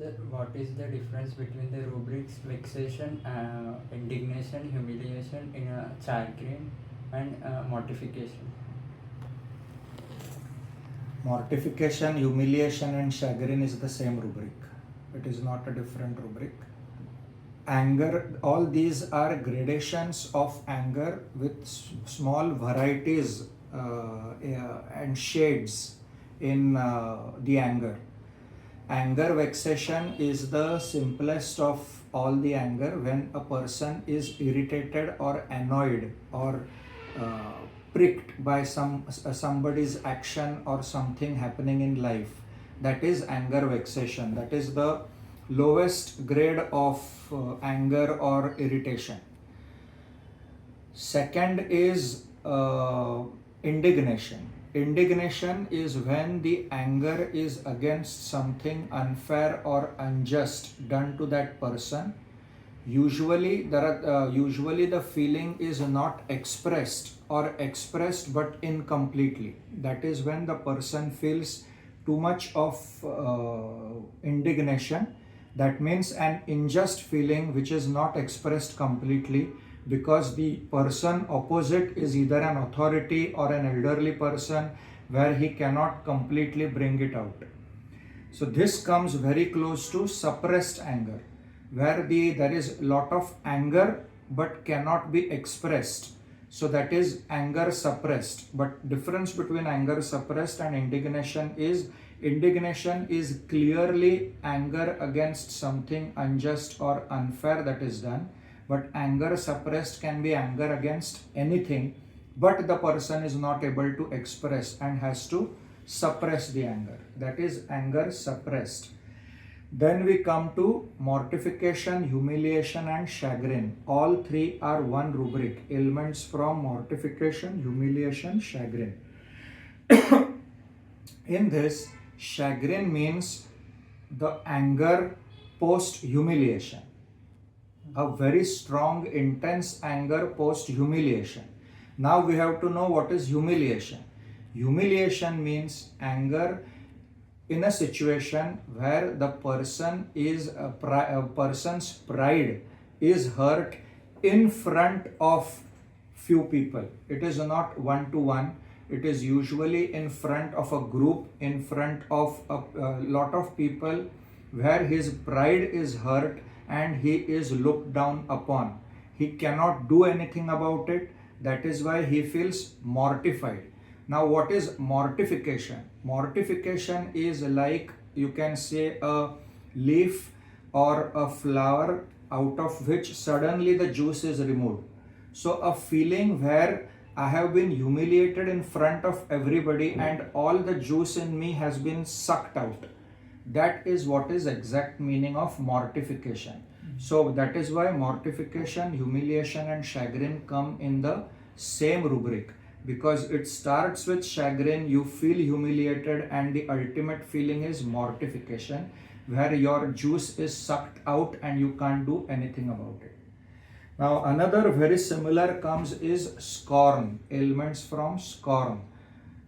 Sir, what is the difference between the rubrics vexation, indignation, humiliation in chagrin and mortification? Mortification, humiliation, and chagrin is the same rubric. It is not a different rubric. Anger, all these are gradations of anger with small varieties and shades in the anger. Anger vexation is the simplest of all the anger when a person is irritated or annoyed or pricked by somebody's action or something happening in life. That is anger vexation. That is the lowest grade of anger or irritation. Second is indignation. Indignation is when the anger is against something unfair or unjust done to that person. Usually the feeling is not expressed or expressed but incompletely. That is when the person feels too much of indignation. That means an unjust feeling which is not expressed completely because the person opposite is either an authority or an elderly person where he cannot completely bring it out. So this comes very close to suppressed anger, where there is a lot of anger but cannot be expressed. So that is anger suppressed. But difference between anger suppressed and indignation is clearly anger against something unjust or unfair that is done. But anger suppressed can be anger against anything, but the person is not able to express and has to suppress the anger. That is anger suppressed. Then we come to mortification, humiliation, and chagrin. All three are one rubric. Ailments from mortification, humiliation, chagrin. In this, chagrin means the anger post humiliation. A very strong, intense anger post humiliation. Now we have to know what is humiliation. Humiliation means anger in a situation where the person's pride is hurt in front of few people. It is not one to one. It is usually in front of a group, in front of a lot of people, where his pride is hurt and he is looked down upon. He cannot do anything about it. That is why he feels mortified. Now, what is mortification? Mortification is like, you can say, a leaf or a flower out of which suddenly the juice is removed. So a feeling where I have been humiliated in front of everybody and all the juice in me has been sucked out. That is what is exact meaning of mortification. So that is why mortification, humiliation, and chagrin come in the same rubric, because it starts with chagrin, you feel humiliated, and the ultimate feeling is mortification, where your juice is sucked out and you can't do anything about it. Now another very similar comes is scorn, ailments from scorn.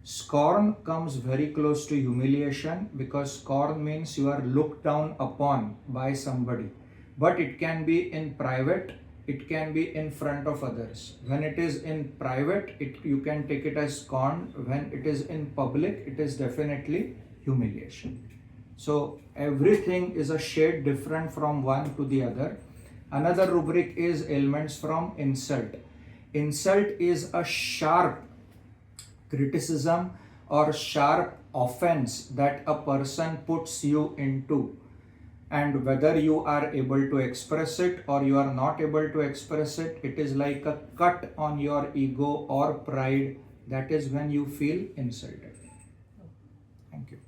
Scorn comes very close to humiliation because scorn means you are looked down upon by somebody. But it can be in private, it can be in front of others. When it is in private, you can take it as scorn. When it is in public, it is definitely humiliation. So everything is a shade different from one to the other. Another rubric is ailments from insult. Insult is a sharp criticism or sharp offense that a person puts you into, and whether you are able to express it or you are not able to express it, it is like a cut on your ego or pride. That is when you feel insulted. Thank you.